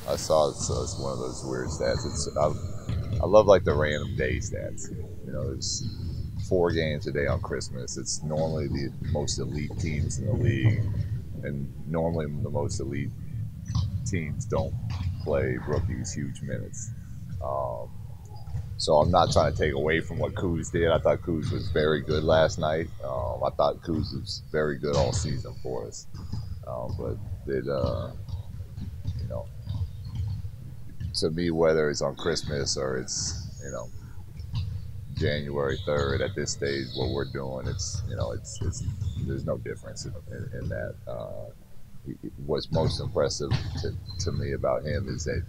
I saw it's one of those weird stats. I love like the random day stats. You know, there's 4 games a day on Christmas. It's normally the most elite teams in the league, and normally the most elite teams don't play rookies huge minutes. Um, so I'm not trying to take away from what Kuz did. I thought Kuz was very good last night. I thought Kuz was very good all season for us. But it, you know, to me, whether it's on Christmas or it's, January 3rd, at this stage, what we're doing, it's there's no difference in that. What's most impressive to me about him is that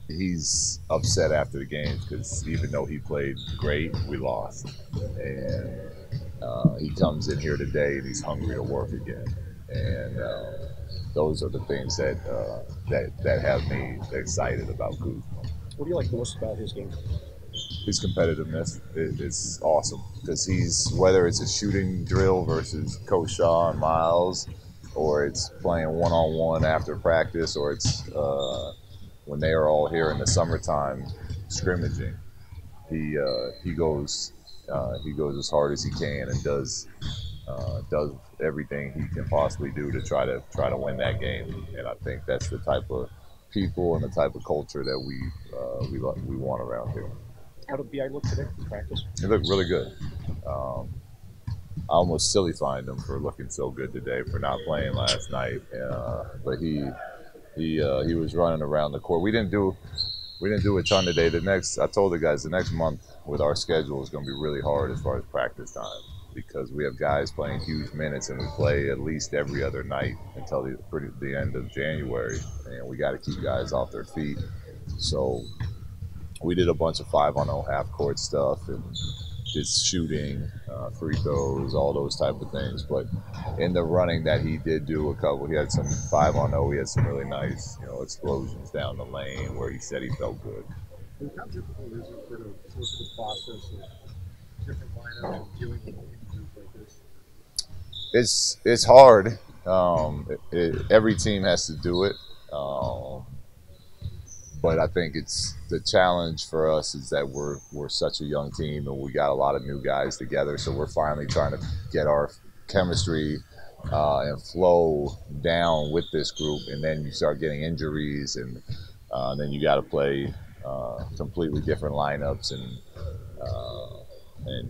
he's upset after the games because even though he played great, we lost, and he comes in here today and he's hungry to work again, and those are the things that have me excited about Kuzma. What do you like most about his game? His competitiveness is awesome because whether it's a shooting drill versus Coach Shaw and Miles, or it's playing one-on-one after practice, or it's when they are all here in the summertime scrimmaging. He goes as hard as he can and does everything he can possibly do to try to win that game. And I think that's the type of people and the type of culture that we want around here. How did BI look today in practice? He looked really good. Um, I almost silly fined him for looking so good today for not playing last night. But he was running around the court. We didn't do a ton today. I told the guys the next month with our schedule is going to be really hard as far as practice time because we have guys playing huge minutes and we play at least every other night until the end of January, and we got to keep guys off their feet. So we did a bunch of 5-on-0 half court stuff and just shooting, free throws, all those type of things. But in the running that he did do a couple, he had some 5-on-0. He had some really nice, explosions down the lane where he said he felt good. And how difficult is it for the process of different lineups and dealing with injuries like this? It's hard. Every team has to do it. But I think it's the challenge for us is that we're such a young team and we got a lot of new guys together. So we're finally trying to get our chemistry and flow down with this group, and then you start getting injuries, and then you got to play completely different lineups and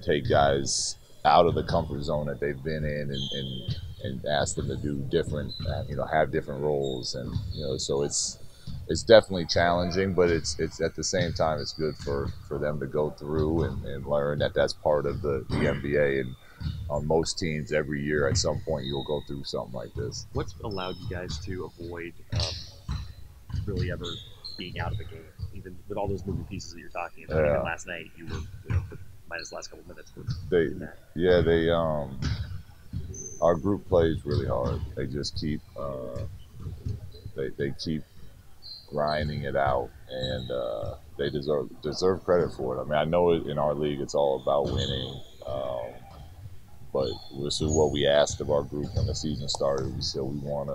take guys out of the comfort zone that they've been in and ask them to do different, have different roles, and so it's definitely challenging, but it's at the same time it's good for them to go through and learn that that's part of the NBA. And on most teams, every year at some point you'll go through something like this. What's allowed you guys to avoid really ever being out of a game, even with all those moving pieces that you're talking about? Even last night, you were minus the last couple of minutes. They our group plays really hard. They just keep they keep grinding it out, and they deserve credit for it. I mean, I know in our league it's all about winning, but this is what we asked of our group when the season started. We said we want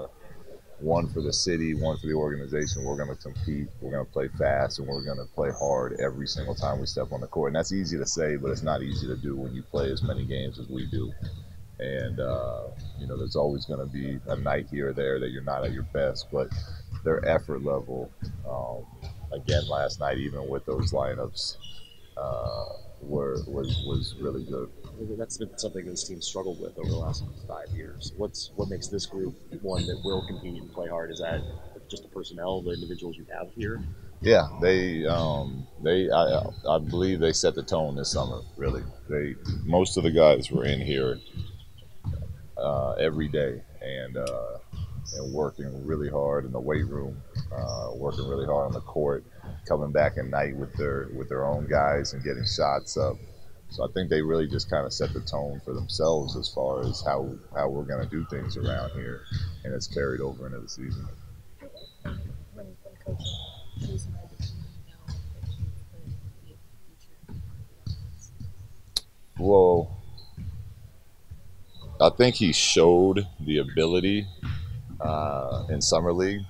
one for the city, one for the organization. We're going to compete, we're going to play fast, and we're going to play hard every single time we step on the court. And that's easy to say, but it's not easy to do when you play as many games as we do. And there's always going to be a night here or there that you're not at your best, but their effort level, again last night, even with those lineups, was really good. That's been something this team struggled with over the last 5 years. What makes this group one that will compete and play hard? Is that just the personnel, the individuals you have here? Yeah, I believe they set the tone this summer. Really, most of the guys were in here every day and working really hard in the weight room, working really hard on the court, coming back at night with their own guys and getting shots up. So I think they really just kind of set the tone for themselves as far as how we're going to do things around here, and it's carried over into the season. When Coach Jason had the team know that he would be a future? Well, I think he showed the ability in summer league,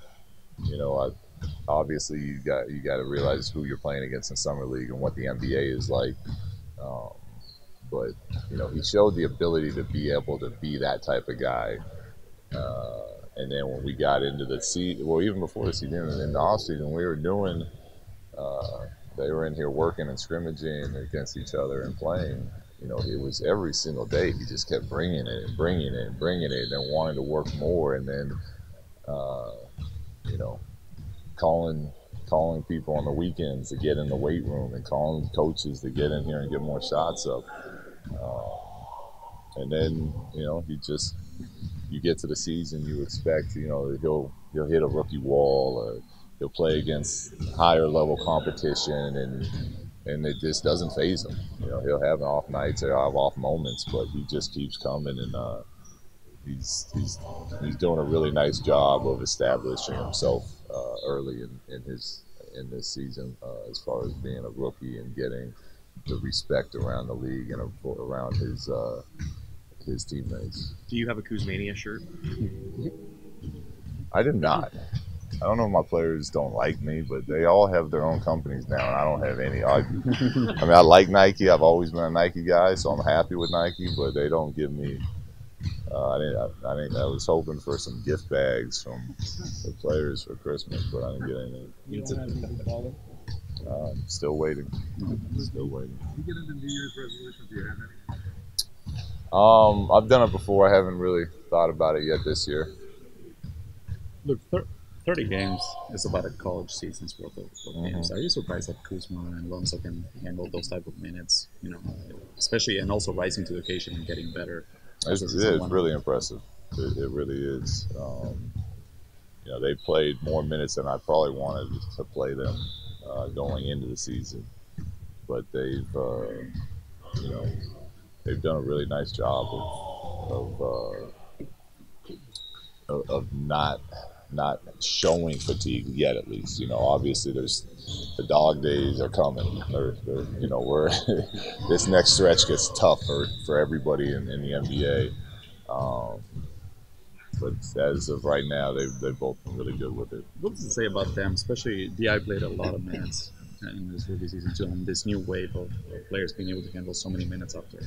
Obviously you got to realize who you're playing against in summer league and what the NBA is like. Um, but he showed the ability to be able to be that type of guy. And then when we got into the season, well, even before the season, in the off season, we were doing. Uh, they were in here working and scrimmaging against each other and playing. It was every single day. He just kept bringing it and bringing it and bringing it, and then wanting to work more, and then uh, you know calling people on the weekends to get in the weight room and calling coaches to get in here and get more shots up. And then you get to the season, you expect that he'll hit a rookie wall, or he'll play against higher level competition, and it just doesn't phase him. He'll have off nights or have off moments, but he just keeps coming, and he's doing a really nice job of establishing himself early in this season, as far as being a rookie and getting the respect around the league and around his teammates. Do you have a Kuzmania shirt? I do not. I don't know if my players don't like me, but they all have their own companies now, and I don't have any. I mean, I like Nike. I've always been a Nike guy, so I'm happy with Nike, but they don't give me. I was hoping for some gift bags from the players for Christmas, but I didn't get anything. You don't have any father? Still waiting. Still waiting. You get into New Year's resolutions? Do you have any? I've done it before. I haven't really thought about it yet this year. Look, 30 games is about a college season's worth of games. Are you surprised that Kuzma and Lonzo can handle those type of minutes? Especially, and also rising to the occasion and getting better. It's really impressive. It really is. They played more minutes than I probably wanted to play them going into the season, but they've done a really nice job of not showing fatigue yet. At least, obviously there's the dog days are coming. We're this next stretch gets tough for everybody in the NBA. But as of right now, they've both been really good with it. What does it say about them? Especially, Di played a lot of minutes in this rookie season too, and this new wave of players being able to handle so many minutes after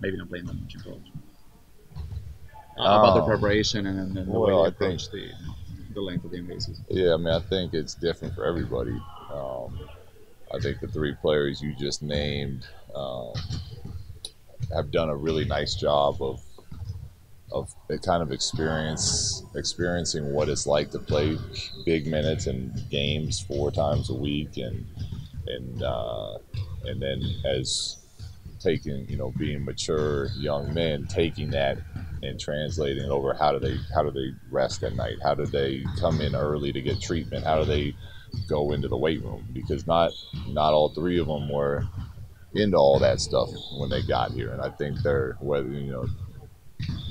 maybe not playing that much in college. About the preparation and the way they approach the length of the NBA season. Yeah, I mean, I think it's different for everybody. I think the three players you just named have done a really nice job of kind of experiencing what it's like to play big minutes and games 4 times a week, and then as being mature young men, taking that and translating it over. How do they rest at night? How do they come in early to get treatment? How do they go into the weight room? Because not all three of them were into all that stuff when they got here, and I think they're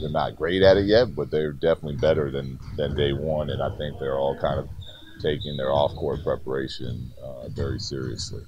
not great at it yet, but they're definitely better than day one, and I think they're all kind of taking their off-court preparation very seriously.